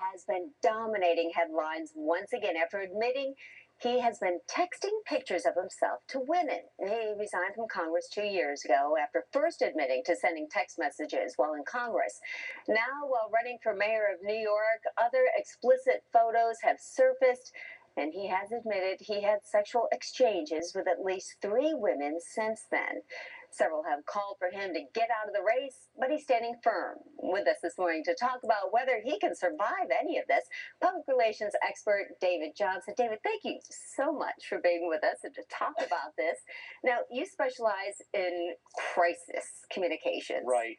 has been dominating headlines once again after admitting he has been texting pictures of himself to women. He resigned from Congress 2 years ago after first admitting to sending text messages while in Congress. Now, while running for mayor of New York, other explicit photos have surfaced, and he has admitted he had sexual exchanges with at least 3 women since then. Several have called for him to get out of the race, but he's standing firm. With us this morning to talk about whether he can survive any of this, public relations expert David Johnson. David, thank you so much for being with us and to talk about this. Now, you specialize in crisis communications. Right.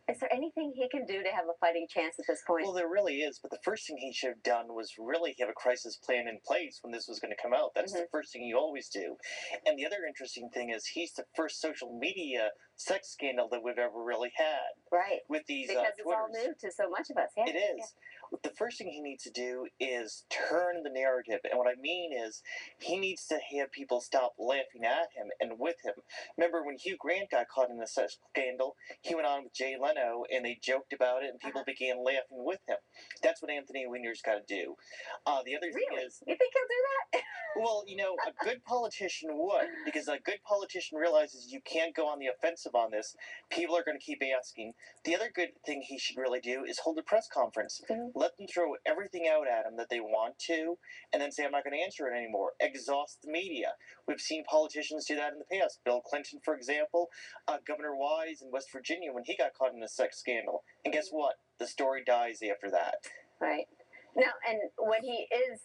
Is there anything he can do to have a fighting chance at this point? Well, there really is, but the first thing he should have done was really have a crisis plan in place when this was going to come out. That's the first thing you always do. And the other interesting thing is he's the first social media sex scandal that we've ever really had. Right. With these because it's all Twitters. new to so much of us. Yeah. It is. Yeah. The first thing he needs to do is turn the narrative. And what I mean is he needs to have people stop laughing at him and with him. Remember when Hugh Grant got caught in the sex scandal, he went on with Jay Leno and they joked about it and people began laughing with him. That's what Anthony Weiner's got to do. The other thing is... You think he'll do that? Well, you know, a good politician would, because a good politician realizes you can't go on the offensive on this. People are going to keep asking. The other good thing he should really do is hold a press conference. Let them throw everything out at him that they want to, and then say, I'm not going to answer it anymore. Exhaust the media. We've seen politicians do that in the past. Bill Clinton, for example, Governor Wise in West Virginia when he got caught in a sex scandal. And guess what? The story dies after that. Right. Now, and when he is,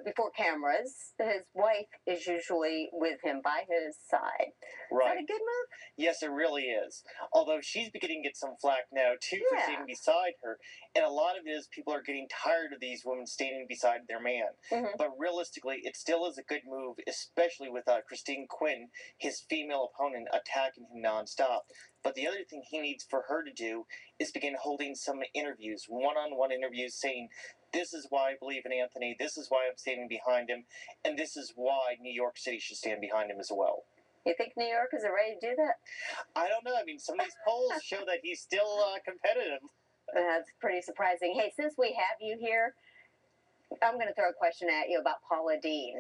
before cameras, his wife is usually with him by his side. Right. Is that a good move? Yes, it really is. Although she's beginning to get some flack now, too, for standing beside her. And a lot of it is people are getting tired of these women standing beside their man. But realistically, it still is a good move, especially with Christine Quinn, his female opponent, attacking him nonstop. But the other thing he needs for her to do is begin holding some interviews, one-on-one interviews, saying, this is why I believe in Anthony, this is why I'm standing behind him, and this is why New York City should stand behind him as well. You think New York is ready to do that? I don't know. I mean, some of these polls show that he's still competitive. That's pretty surprising. Hey, since we have you here, I'm going to throw a question at you about Paula Deen.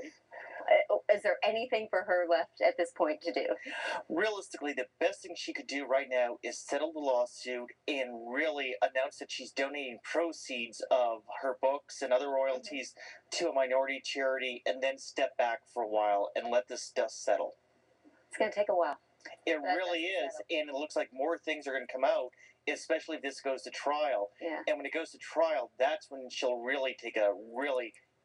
Is there anything for her left at this point to do? Realistically, the best thing she could do right now is settle the lawsuit and really announce that she's donating proceeds of her books and other royalties to a minority charity, and then step back for a while and let this dust settle. It's going to take a while. It really is, and it looks like more things are going to come out, especially if this goes to trial. Yeah. And when it goes to trial, that's when she'll really take a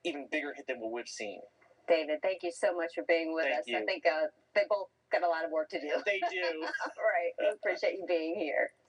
even bigger hit than what we've seen. David, thank you so much for being with us. You. I think they both got a lot of work to do. They do. All right. We appreciate you being here.